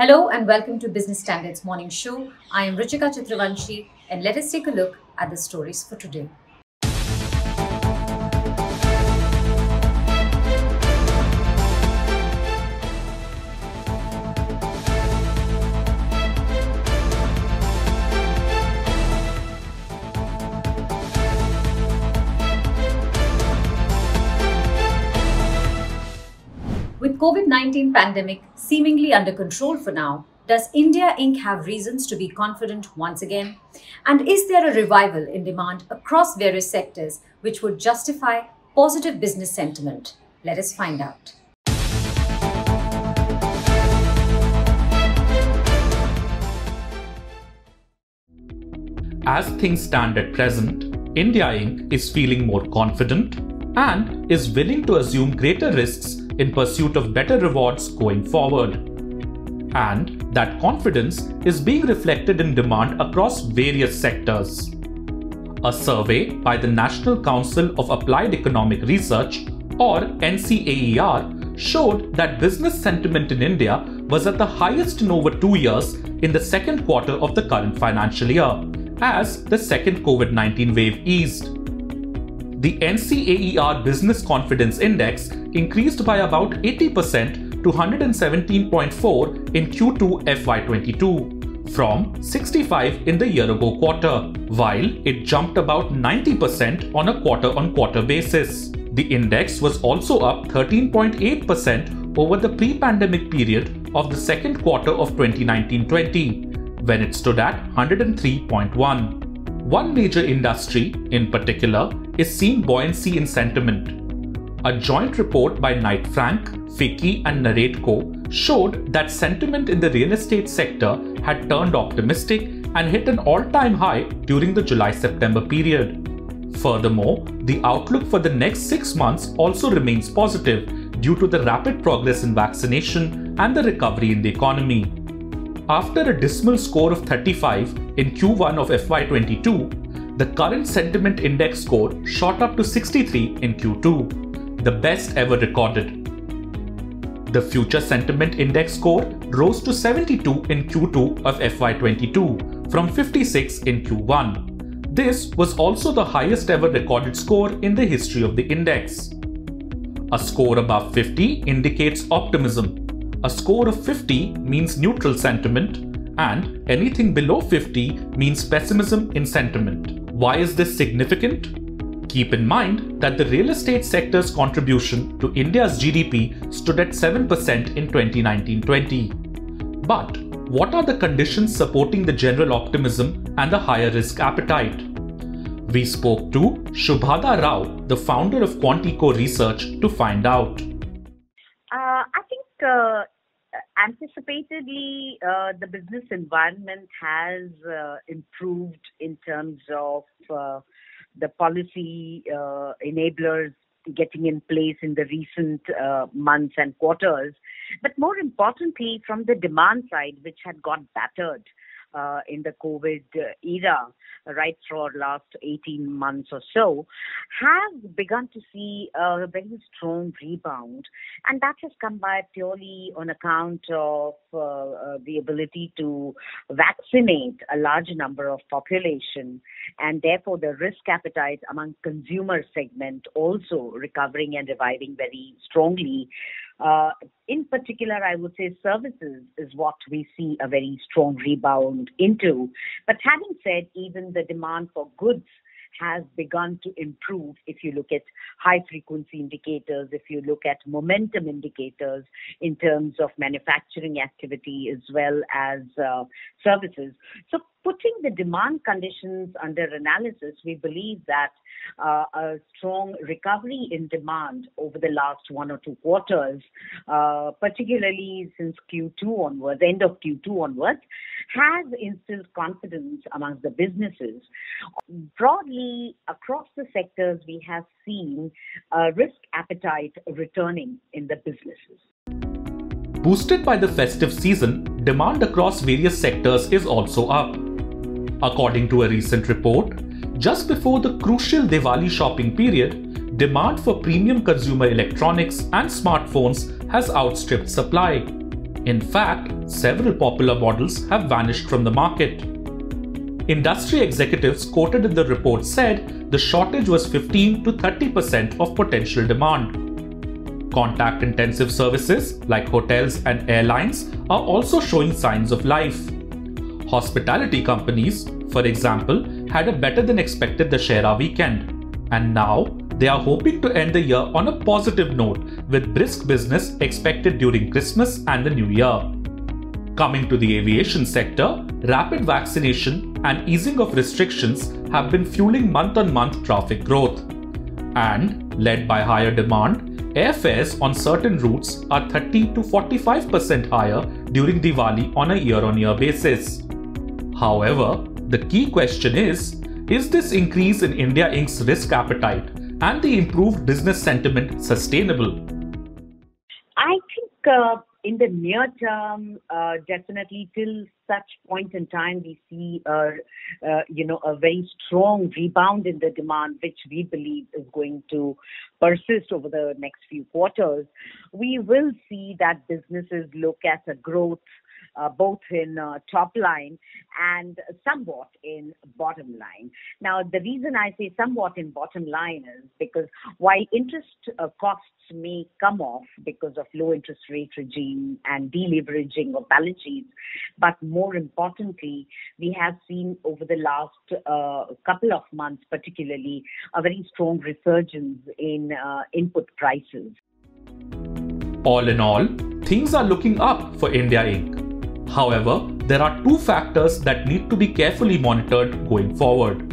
Hello and welcome to Business Standards Morning Show. I am Ruchika Chitravanshi and let us take a look at the stories for today. With COVID-19 pandemic seemingly under control for now, does India Inc. have reasons to be confident once again? And is there a revival in demand across various sectors which would justify positive business sentiment? Let us find out. As things stand at present, India Inc. is feeling more confident and is willing to assume greater risks in pursuit of better rewards going forward. And that confidence is being reflected in demand across various sectors. A survey by the National Council of Applied Economic Research, or NCAER, showed that business sentiment in India was at the highest in over 2 years in the second quarter of the current financial year, as the second COVID-19 wave eased. The NCAER Business Confidence Index increased by about 80% to 117.4 in Q2 FY22 from 65 in the year-ago quarter, while it jumped about 90% on a quarter-on-quarter basis. The index was also up 13.8% over the pre-pandemic period of the second quarter of 2019-20, when it stood at 103.1. One major industry, in particular, is seeing buoyancy in sentiment. A joint report by Knight Frank, FICCI and Naredco showed that sentiment in the real estate sector had turned optimistic and hit an all-time high during the July-September period. Furthermore, the outlook for the next 6 months also remains positive due to the rapid progress in vaccination and the recovery in the economy. After a dismal score of 35 in Q1 of FY22, the current sentiment index score shot up to 63 in Q2, the best ever recorded. The future sentiment index score rose to 72 in Q2 of FY22 from 56 in Q1. This was also the highest ever recorded score in the history of the index. A score above 50 indicates optimism. A score of 50 means neutral sentiment, and anything below 50 means pessimism in sentiment. Why is this significant? Keep in mind that the real estate sector's contribution to India's GDP stood at 7% in 2019-20. But what are the conditions supporting the general optimism and the higher risk appetite? We spoke to Shubhada Rao, the founder of Quantico Research, to find out. I think anticipatedly the business environment has improved in terms of the policy enablers getting in place in the recent months and quarters. But more importantly, from the demand side, which had got battered in the COVID era, right, for last 18 months or so, have begun to see a very strong rebound. And that has come by purely on account of the ability to vaccinate a large number of population, and therefore the risk appetite among consumer segment also recovering and reviving very strongly. In particular, I would say services is what we see a very strong rebound into. But having said, even the demand for goods has begun to improve if you look at high frequency indicators, if you look at momentum indicators in terms of manufacturing activity as well as services. So putting the demand conditions under analysis, we believe that a strong recovery in demand over the last 1 or 2 quarters, particularly since Q2 onwards, end of Q2 onwards, has instilled confidence amongst the businesses. Broadly, across the sectors, we have seen risk appetite returning in the businesses. Boosted by the festive season, demand across various sectors is also up. According to a recent report, just before the crucial Diwali shopping period, demand for premium consumer electronics and smartphones has outstripped supply. In fact, several popular models have vanished from the market. Industry executives quoted in the report said the shortage was 15 to 30% of potential demand. Contact-intensive services like hotels and airlines are also showing signs of life. Hospitality companies, for example, had a better than expected Dussehra weekend, and now they are hoping to end the year on a positive note with brisk business expected during Christmas and the New Year. Coming to the aviation sector, rapid vaccination and easing of restrictions have been fueling month-on-month traffic growth. And, led by higher demand, airfares on certain routes are 30 to 45% higher during Diwali on a year-on-year basis. However, the key question is this increase in India Inc.'s risk appetite and the improved business sentiment sustainable? I think in the near term, definitely till such point in time, we see a very strong rebound in the demand, which we believe is going to persist over the next few quarters. We will see that businesses look at a growth both in top line and somewhat in bottom line. Now, the reason I say somewhat in bottom line is because while interest costs may come off because of low interest rate regime and deleveraging of balance sheets, but more importantly, we have seen over the last couple of months, particularly, a very strong resurgence in input prices. All in all, things are looking up for India Inc. However, there are two factors that need to be carefully monitored going forward.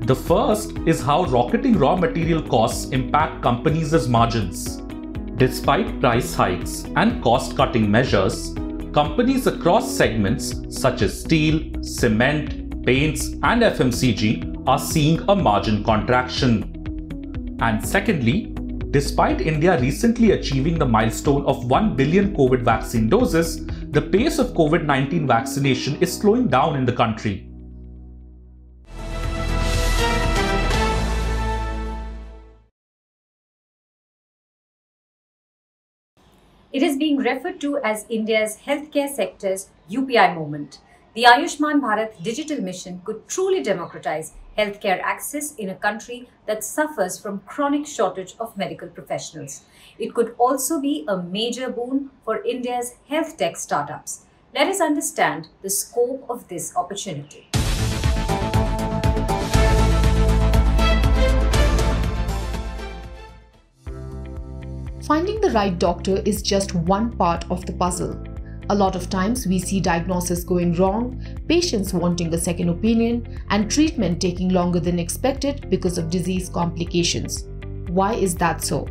The first is how rocketing raw material costs impact companies' margins. Despite price hikes and cost-cutting measures, companies across segments such as steel, cement, paints, and FMCG are seeing a margin contraction. And secondly, despite India recently achieving the milestone of 1 billion COVID vaccine doses, the pace of COVID-19 vaccination is slowing down in the country. It is being referred to as India's healthcare sector's UPI moment. The Ayushman Bharat digital mission could truly democratize healthcare access in a country that suffers from chronic shortage of medical professionals. It could also be a major boon for India's health tech startups. Let us understand the scope of this opportunity. Finding the right doctor is just one part of the puzzle. A lot of times we see diagnosis going wrong, patients wanting a second opinion, and treatment taking longer than expected because of disease complications. Why is that so?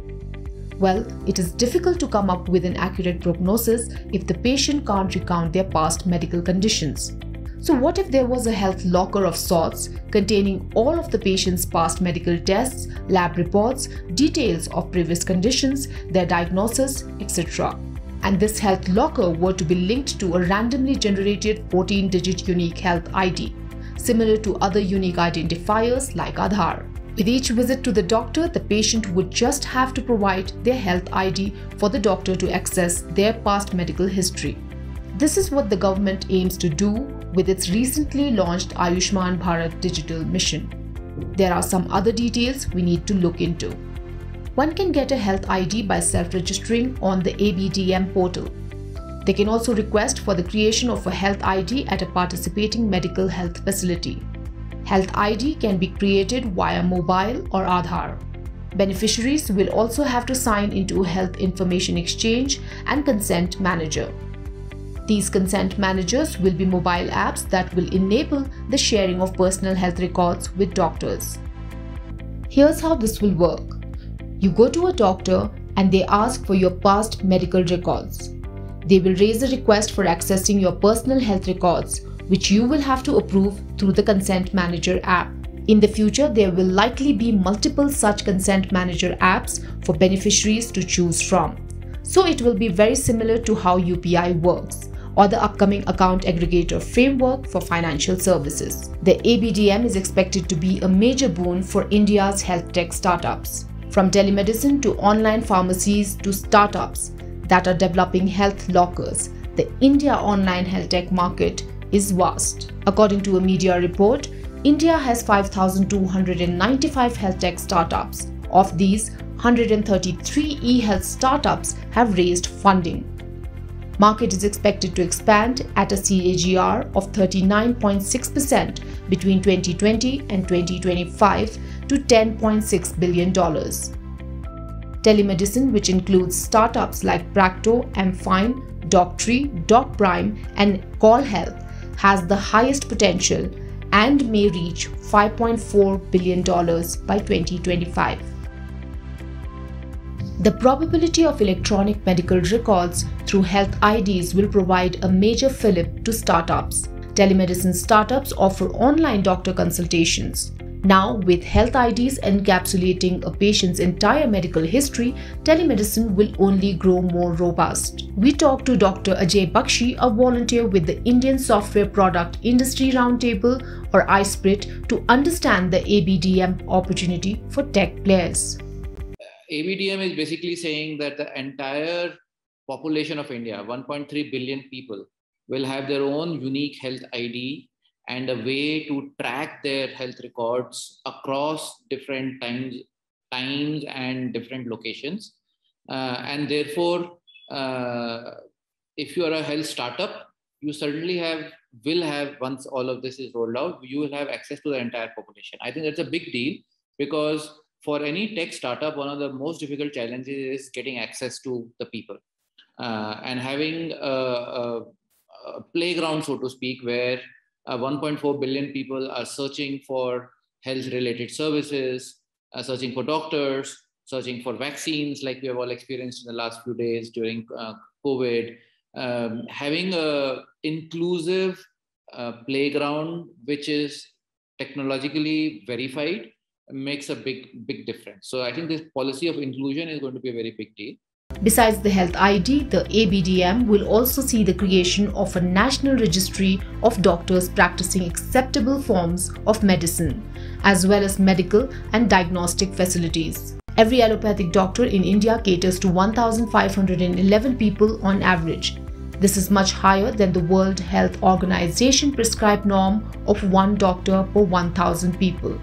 Well, it is difficult to come up with an accurate prognosis if the patient can't recount their past medical conditions. So what if there was a health locker of sorts containing all of the patient's past medical tests, lab reports, details of previous conditions, their diagnosis, etc. And this health locker were to be linked to a randomly generated 14-digit unique health ID, similar to other unique identifiers like Aadhaar. With each visit to the doctor, the patient would just have to provide their health ID for the doctor to access their past medical history. This is what the government aims to do with its recently launched Ayushman Bharat digital mission. There are some other details we need to look into. One can get a health ID by self-registering on the ABDM portal. They can also request for the creation of a health ID at a participating medical health facility. Health ID can be created via mobile or Aadhaar. Beneficiaries will also have to sign into a health information exchange and consent manager. These consent managers will be mobile apps that will enable the sharing of personal health records with doctors. Here's how this will work. You go to a doctor and they ask for your past medical records. They will raise a request for accessing your personal health records, which you will have to approve through the Consent Manager app. In the future, there will likely be multiple such Consent Manager apps for beneficiaries to choose from. So it will be very similar to how UPI works, or the upcoming account aggregator framework for financial services. The ABDM is expected to be a major boon for India's health tech startups. From telemedicine to online pharmacies to startups that are developing health lockers, the India online health tech market is vast. According to a media report, India has 5,295 health tech startups. Of these, 133 e-health startups have raised funding. Market is expected to expand at a CAGR of 39.6% between 2020 and 2025 to $10.6 billion. Telemedicine, which includes startups like Practo, Amfine, Doctree, DocPrime, and Call Health, has the highest potential and may reach $5.4 billion by 2025. The probability of electronic medical records through health IDs will provide a major fillip to startups. Telemedicine startups offer online doctor consultations. Now, with health IDs encapsulating a patient's entire medical history, telemedicine will only grow more robust. We talked to Dr. Ajay Bakshi, a volunteer with the Indian Software Product Industry Roundtable or ISPRIT, to understand the ABDM opportunity for tech players. ABDM is basically saying that the entire population of India, 1.3 billion people, will have their own unique health ID and a way to track their health records across different times and different locations. And therefore, if you are a health startup, you certainly will have, once all of this is rolled out, you will have access to the entire population. I think that's a big deal, because for any tech startup, one of the most difficult challenges is getting access to the people and having a playground, so to speak, where 1.4 billion people are searching for health-related services, searching for doctors, searching for vaccines, like we have all experienced in the last few days during COVID. Having an inclusive playground, which is technologically verified, makes a big difference. So I think this policy of inclusion is going to be a very big deal. Besides the health ID, the ABDM will also see the creation of a national registry of doctors practicing acceptable forms of medicine, as well as medical and diagnostic facilities. Every allopathic doctor in India caters to 1,511 people on average. This is much higher than the World Health Organization prescribed norm of 1 doctor per 1,000 people.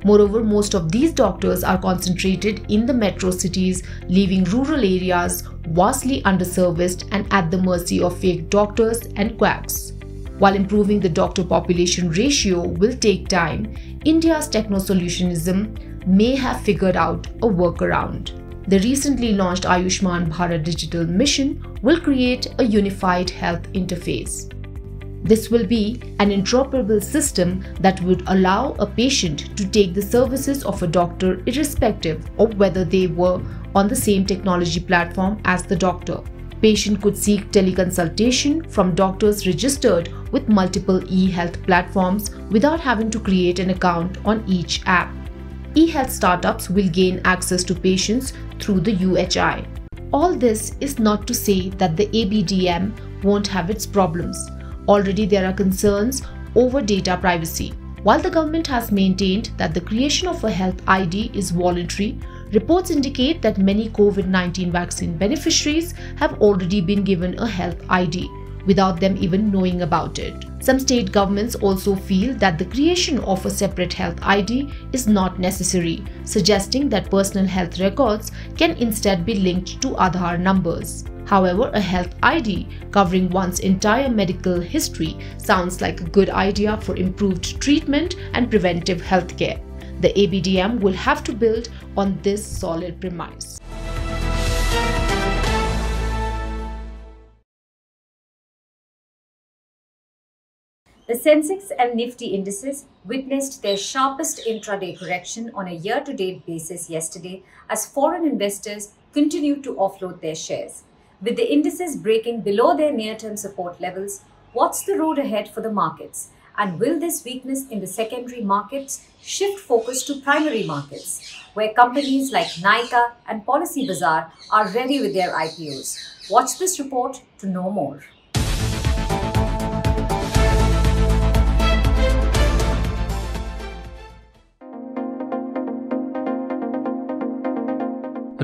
Moreover, most of these doctors are concentrated in the metro cities, leaving rural areas vastly underserviced and at the mercy of fake doctors and quacks. While improving the doctor population ratio will take time, India's techno-solutionism may have figured out a workaround. The recently launched Ayushman Bharat Digital Mission will create a unified health interface. This will be an interoperable system that would allow a patient to take the services of a doctor irrespective of whether they were on the same technology platform as the doctor. Patient could seek teleconsultation from doctors registered with multiple e-health platforms without having to create an account on each app. E-health startups will gain access to patients through the UHI. All this is not to say that the ABDM won't have its problems. Already there are concerns over data privacy. While the government has maintained that the creation of a health ID is voluntary, reports indicate that many COVID-19 vaccine beneficiaries have already been given a health ID without them even knowing about it. Some state governments also feel that the creation of a separate health ID is not necessary, suggesting that personal health records can instead be linked to Aadhaar numbers. However, a health ID covering one's entire medical history sounds like a good idea for improved treatment and preventive healthcare. The ABDM will have to build on this solid premise. The Sensex and Nifty indices witnessed their sharpest intraday correction on a year-to-date basis yesterday as foreign investors continued to offload their shares. With the indices breaking below their near-term support levels, what's the road ahead for the markets? And will this weakness in the secondary markets shift focus to primary markets, where companies like Nykaa and Policybazaar are ready with their IPOs? Watch this report to know more.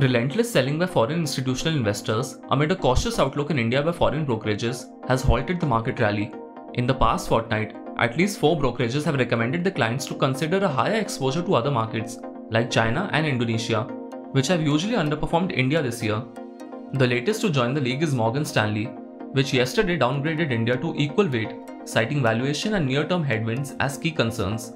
Relentless selling by foreign institutional investors amid a cautious outlook in India by foreign brokerages has halted the market rally. In the past fortnight, at least 4 brokerages have recommended the clients to consider a higher exposure to other markets like China and Indonesia, which have usually underperformed India this year. The latest to join the league is Morgan Stanley, which yesterday downgraded India to equal weight, citing valuation and near-term headwinds as key concerns.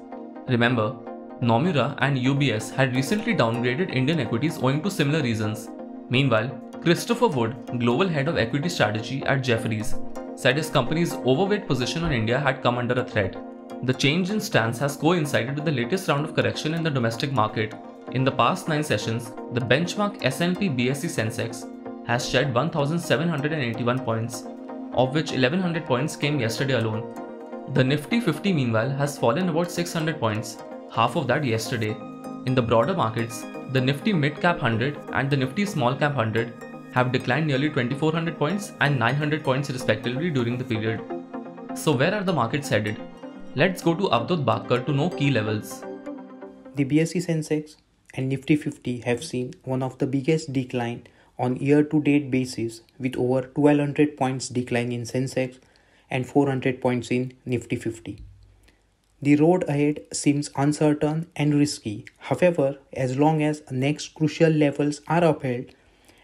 Remember, Nomura and UBS had recently downgraded Indian equities owing to similar reasons. Meanwhile, Christopher Wood, global head of equity strategy at Jefferies, said his company's overweight position on India had come under a threat. The change in stance has coincided with the latest round of correction in the domestic market. In the past 9 sessions, the benchmark S&P BSE Sensex has shed 1,781 points, of which 1,100 points came yesterday alone. The Nifty 50 meanwhile has fallen about 600 points, half of that yesterday. In the broader markets, the Nifty Mid Cap 100 and the Nifty Small Cap 100 have declined nearly 2,400 points and 900 points respectively during the period. So where are the markets headed? Let's go to Avadhut Bakkar to know key levels. The BSE Sensex and Nifty 50 have seen one of the biggest decline on year-to-date basis, with over 1,200 points decline in Sensex and 400 points in Nifty 50. The road ahead seems uncertain and risky. However, as long as next crucial levels are upheld,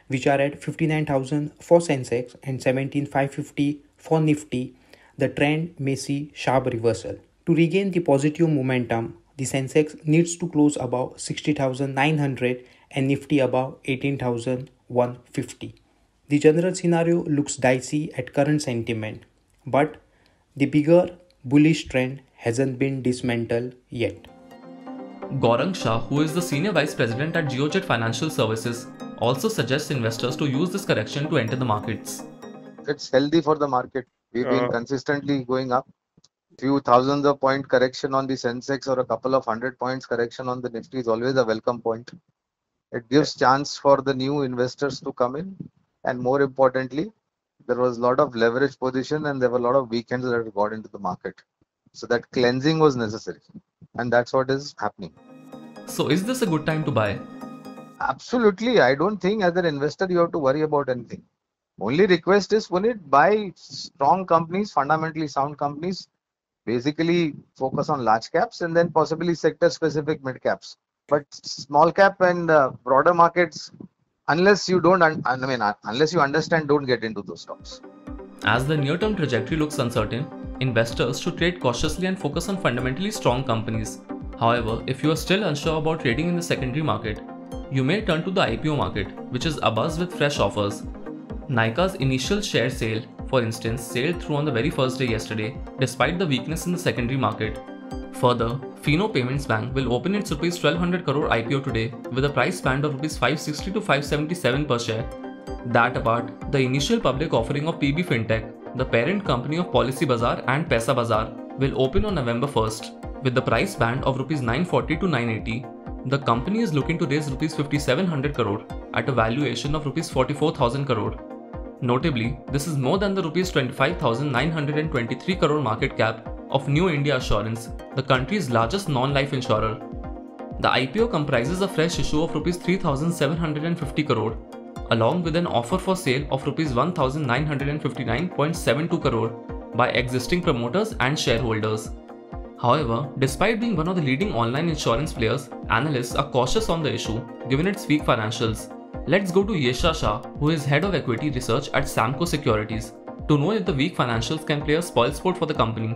which are at 59,000 for Sensex and 17,550 for Nifty, the trend may see sharp reversal. To regain the positive momentum, the Sensex needs to close above 60,900 and Nifty above 18,150. The general scenario looks dicey at current sentiment, but the bigger bullish trend hasn't been dismantled yet. Gaurang Shah, who is the Senior Vice President at Geojet Financial Services, also suggests investors to use this correction to enter the markets. It's healthy for the market. We've been consistently going up. Few thousands of point correction on the Sensex or a couple of 100 points correction on the Nifty is always a welcome point. It gives chance for the new investors to come in, and more importantly, there was a lot of leverage position and there were a lot of weekends that got into the market. So that cleansing was necessary, and that's what is happening. So is this a good time to buy? Absolutely. I don't think as an investor you have to worry about anything. Only request is, Puneet, buy strong companies, fundamentally sound companies. Basically focus on large caps and then possibly sector specific mid caps. But small cap and broader markets, unless you understand, don't get into those stocks. As the near-term trajectory looks uncertain, investors should trade cautiously and focus on fundamentally strong companies. However, if you are still unsure about trading in the secondary market, you may turn to the IPO market, which is abuzz with fresh offers. Nykaa's initial share sale, for instance, sailed through on the very first day yesterday, despite the weakness in the secondary market. Further, Fino Payments Bank will open its Rs 1,200 crore IPO today with a price band of Rs 560 to 577 per share. That apart, the initial public offering of PB Fintech, the parent company of Policybazaar and Paisabazaar, will open on November 1st. With the price band of Rs 940 to 980, the company is looking to raise Rs 5,700 crore at a valuation of Rs 44,000 crore. Notably, this is more than the Rs 25,923 crore market cap of New India Assurance, the country's largest non-life insurer. The IPO comprises a fresh issue of Rs 3,750 crore, along with an offer for sale of Rs 1,959.72 crore by existing promoters and shareholders. However, despite being one of the leading online insurance players, analysts are cautious on the issue given its weak financials. Let's go to Yesha Shah, who is head of equity research at Samco Securities, to know if the weak financials can play a spoilsport for the company.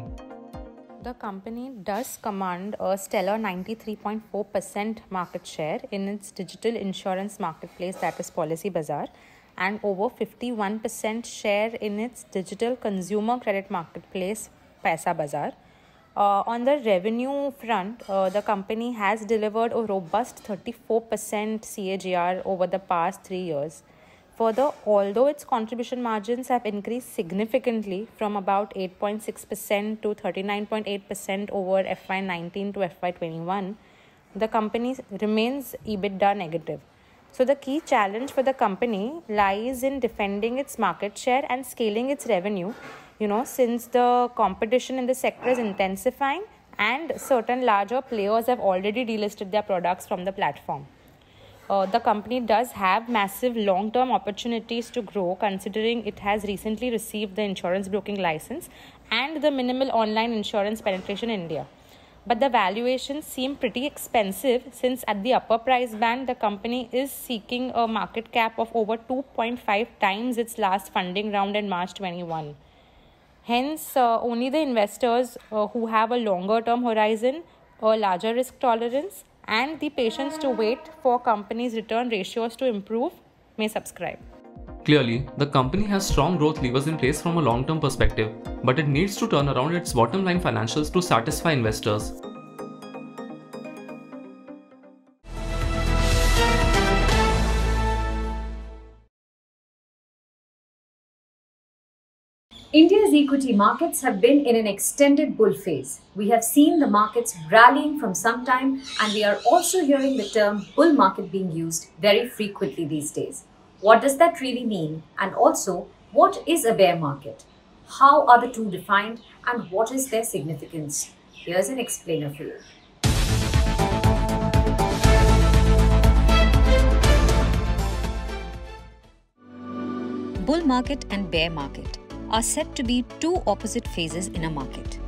The company does command a stellar 93.4% market share in its digital insurance marketplace, that is Policybazaar, and over 51% share in its digital consumer credit marketplace, Paisabazaar. On the revenue front, the company has delivered a robust 34% CAGR over the past 3 years. Further, although its contribution margins have increased significantly from about 8.6% to 39.8% over FY19 to FY21, the company remains EBITDA negative. So the key challenge for the company lies in defending its market share and scaling its revenue, since the competition in the sector is intensifying and certain larger players have already delisted their products from the platform. the company does have massive long-term opportunities to grow, considering it has recently received the insurance broking license and the minimal online insurance penetration in India. But the valuations seem pretty expensive, since at the upper price band, the company is seeking a market cap of over 2.5 times its last funding round in March 21. Hence, only the investors who have a longer term horizon, a larger risk tolerance, and the patience to wait for companies' return ratios to improve may subscribe. Clearly, the company has strong growth levers in place from a long-term perspective, but it needs to turn around its bottom-line financials to satisfy investors. India's equity markets have been in an extended bull phase. We have seen the markets rallying from some time, and we are also hearing the term bull market being used very frequently these days. What does that really mean? And also, what is a bear market? How are the two defined, and what is their significance? Here's an explainer for you. Bull market and bear market are said to be two opposite phases in a market.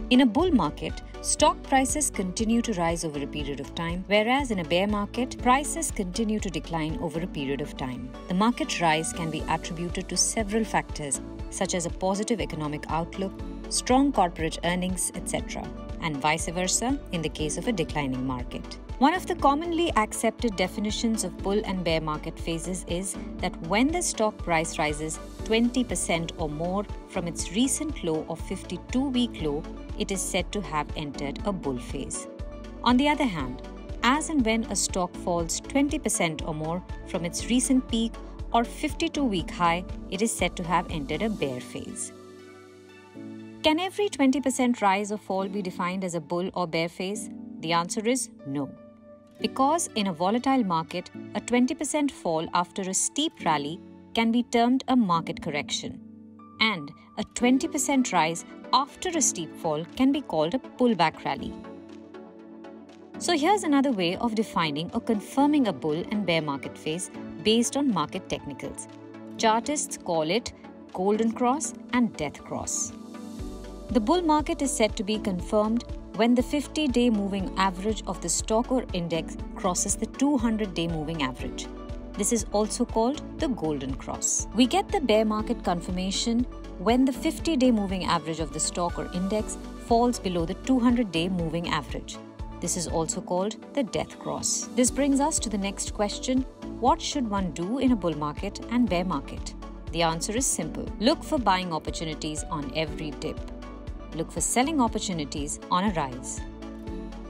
In a bull market, stock prices continue to rise over a period of time, whereas in a bear market, prices continue to decline over a period of time. The market rise can be attributed to several factors, such as a positive economic outlook, strong corporate earnings, etc., and vice versa in the case of a declining market. One of the commonly accepted definitions of bull and bear market phases is that when the stock price rises 20% or more from its recent low of 52-week low, it is said to have entered a bull phase. On the other hand, as and when a stock falls 20% or more from its recent peak or 52-week high, it is said to have entered a bear phase. Can every 20% rise or fall be defined as a bull or bear phase? The answer is no. Because in a volatile market, a 20% fall after a steep rally can be termed a market correction, and a 20% rise after a steep fall can be called a pullback rally. So here's another way of defining or confirming a bull and bear market phase based on market technicals. Chartists call it golden cross and death cross. The bull market is said to be confirmed when the 50-day moving average of the stock or index crosses the 200-day moving average. This is also called the golden cross. We get the bear market confirmation when the 50-day moving average of the stock or index falls below the 200-day moving average. This is also called the death cross. This brings us to the next question: what should one do in a bull market and bear market? The answer is simple. Look for buying opportunities on every dip. Look for selling opportunities on a rise.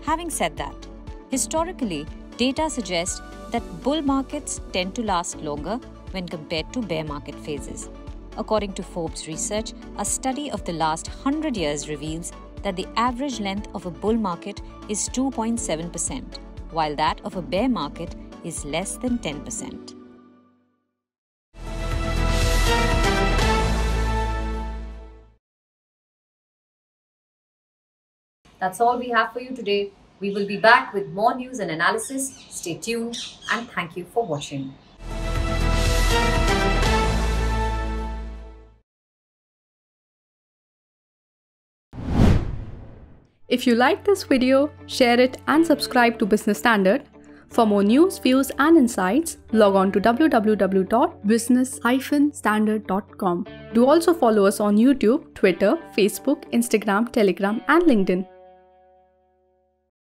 Having said that, historically, data suggests that bull markets tend to last longer when compared to bear market phases. According to Forbes research, a study of the last 100 years reveals that the average length of a bull market is 2.7%, while that of a bear market is less than 10%. That's all we have for you today. We will be back with more news and analysis. Stay tuned, and thank you for watching. If you like this video, share it and subscribe to Business Standard. For more news, views and insights, log on to www.business-standard.com. Do also follow us on YouTube, Twitter, Facebook, Instagram, Telegram and LinkedIn.